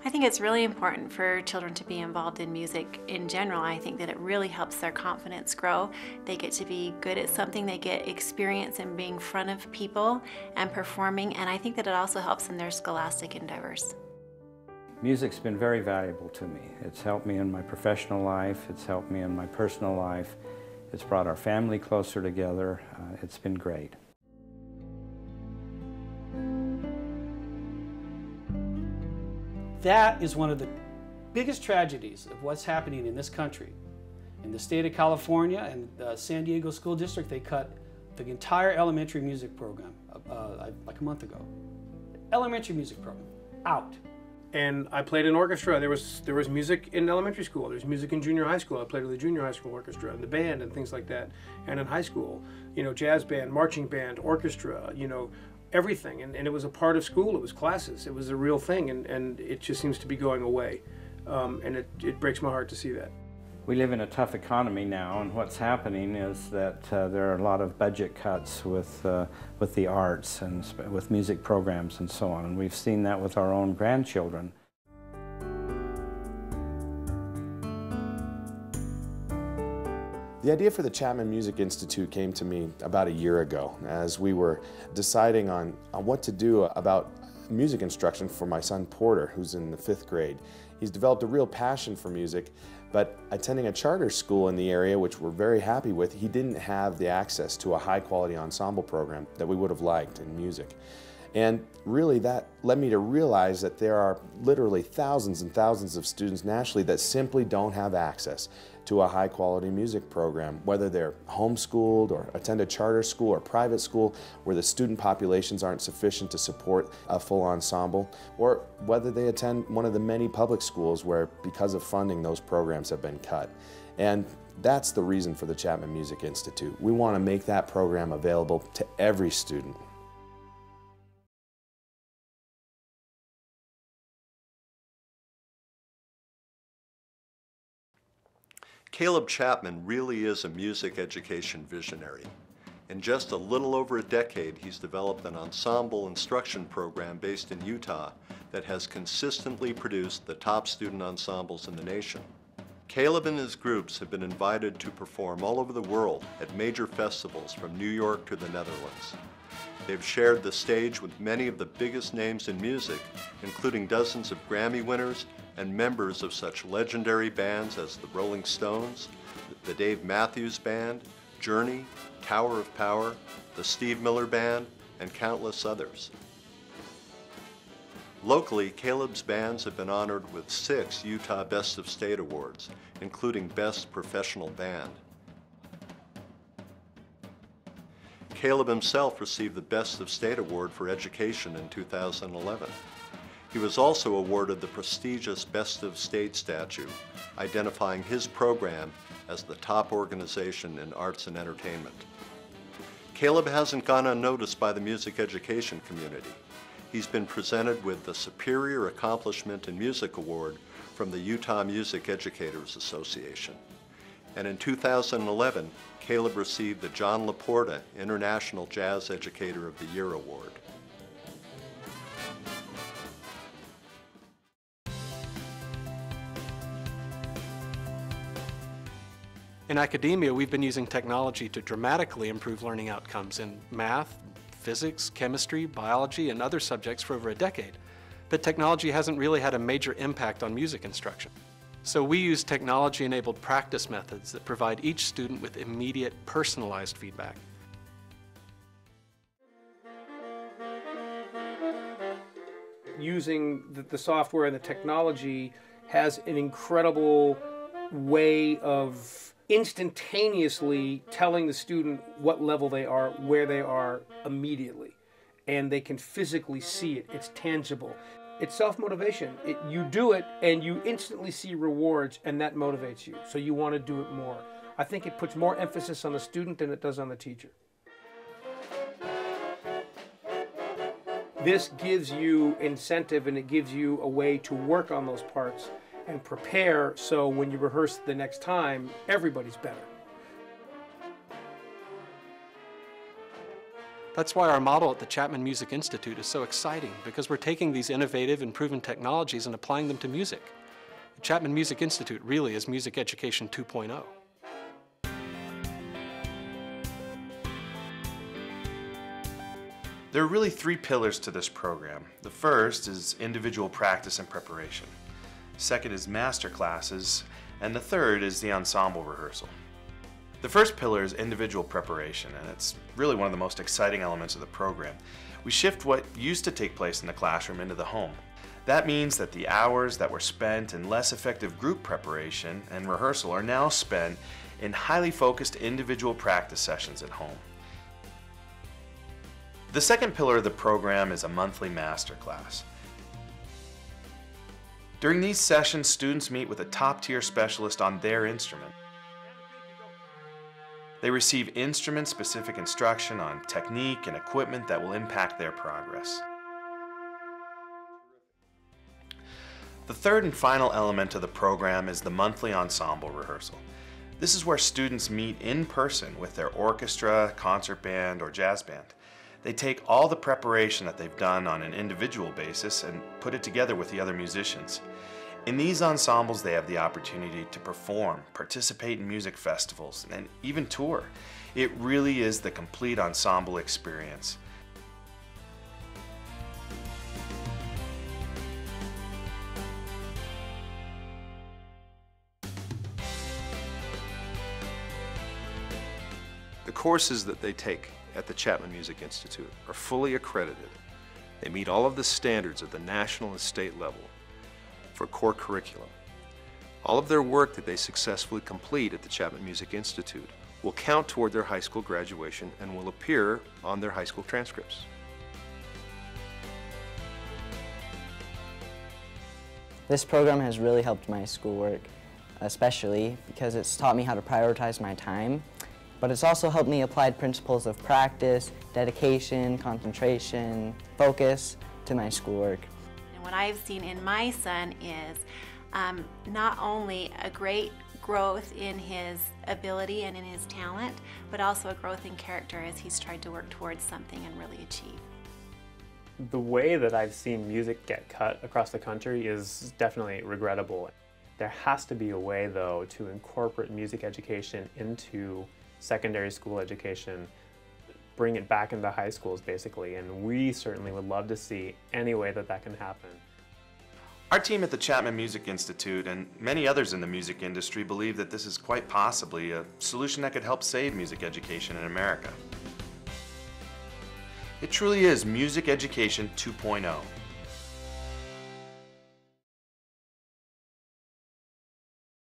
I think it's really important for children to be involved in music in general. I think that it really helps their confidence grow. They get to be good at something, they get experience in being in front of people and performing, and I think that it also helps in their scholastic endeavors. Music's been very valuable to me. It's helped me in my professional life, it's helped me in my personal life, it's brought our family closer together. It's been great. That is one of the biggest tragedies of what's happening in this country. In the state of California and the San Diego School District, they cut the entire elementary music program like a month ago. Elementary music program, out. And I played in orchestra. There was music in elementary school. There's music in junior high school. I played with the junior high school orchestra and the band and things like that. And in high school, you know, jazz band, marching band, orchestra, you know, everything. And it was a part of school. It was classes. It was a real thing. And it just seems to be going away. And it breaks my heart to see that. We live in a tough economy now, and what's happening is that there are a lot of budget cuts with the arts and with music programs and so on, and we've seen that with our own grandchildren. The idea for the Chapman Music Institute came to me about a year ago as we were deciding on what to do about music instruction for my son Porter, who's in the 5th grade. He's developed a real passion for music, but attending a charter school in the area, which we're very happy with, he didn't have the access to a high-quality ensemble program that we would have liked in music. And really that led me to realize that there are literally thousands and thousands of students nationally that simply don't have access to a high-quality music program, whether they're homeschooled or attend a charter school or private school where the student populations aren't sufficient to support a full ensemble, or whether they attend one of the many public schools where, because of funding, those programs have been cut. And that's the reason for the Chapman Music Institute. We want to make that program available to every student. Caleb Chapman really is a music education visionary. In just a little over a decade, he's developed an ensemble instruction program based in Utah that has consistently produced the top student ensembles in the nation. Caleb and his groups have been invited to perform all over the world at major festivals from New York to the Netherlands. They've shared the stage with many of the biggest names in music, including dozens of Grammy winners and members of such legendary bands as the Rolling Stones, the Dave Matthews Band, Journey, Tower of Power, the Steve Miller Band, and countless others. Locally, Caleb's bands have been honored with 6 Utah Best of State Awards, including Best Professional Band. Caleb himself received the Best of State Award for Education in 2011. He was also awarded the prestigious Best of State statue, identifying his program as the top organization in arts and entertainment. Caleb hasn't gone unnoticed by the music education community. He's been presented with the Superior Accomplishment in Music Award from the Utah Music Educators Association. And in 2011, Caleb received the John Laporta International Jazz Educator of the Year Award. In academia, we've been using technology to dramatically improve learning outcomes in math, physics, chemistry, biology, and other subjects for over a decade. But technology hasn't really had a major impact on music instruction. So we use technology-enabled practice methods that provide each student with immediate, personalized feedback. Using the software and the technology has an incredible way of instantaneously telling the student what level they are, where they are immediately. And they can physically see it. It's tangible. It's self-motivation. You do it and you instantly see rewards, and that motivates you. So you want to do it more. I think it puts more emphasis on the student than it does on the teacher. This gives you incentive, and it gives you a way to work on those parts and prepare, so when you rehearse the next time, everybody's better. That's why our model at the Chapman Music Institute is so exciting, because we're taking these innovative and proven technologies and applying them to music. The Chapman Music Institute really is music education 2.0. There are really three pillars to this program. The first is individual practice and preparation. Second is master classes, and the third is the ensemble rehearsal. The first pillar is individual preparation, and it's really one of the most exciting elements of the program. We shift what used to take place in the classroom into the home. That means that the hours that were spent in less effective group preparation and rehearsal are now spent in highly focused individual practice sessions at home. The second pillar of the program is a monthly master class. During these sessions, students meet with a top-tier specialist on their instrument. They receive instrument-specific instruction on technique and equipment that will impact their progress. The third and final element of the program is the monthly ensemble rehearsal. This is where students meet in person with their orchestra, concert band, or jazz band. They take all the preparation that they've done on an individual basis and put it together with the other musicians. In these ensembles, they have the opportunity to perform, participate in music festivals, and even tour. It really is the complete ensemble experience. The courses that they take at the Chapman Music Institute are fully accredited. They meet all of the standards at the national and state level for core curriculum. All of their work that they successfully complete at the Chapman Music Institute will count toward their high school graduation and will appear on their high school transcripts. This program has really helped my schoolwork, especially because it's taught me how to prioritize my time, but it's also helped me apply principles of practice, dedication, concentration, focus to my schoolwork. And what I've seen in my son is not only a great growth in his ability and in his talent, but also a growth in character as he's tried to work towards something and really achieve. The way that I've seen music get cut across the country is definitely regrettable. There has to be a way, though, to incorporate music education into secondary school education, bring it back into high schools, basically, and we certainly would love to see any way that that can happen. Our team at the Chapman Music Institute and many others in the music industry believe that this is quite possibly a solution that could help save music education in America. It truly is music education 2.0.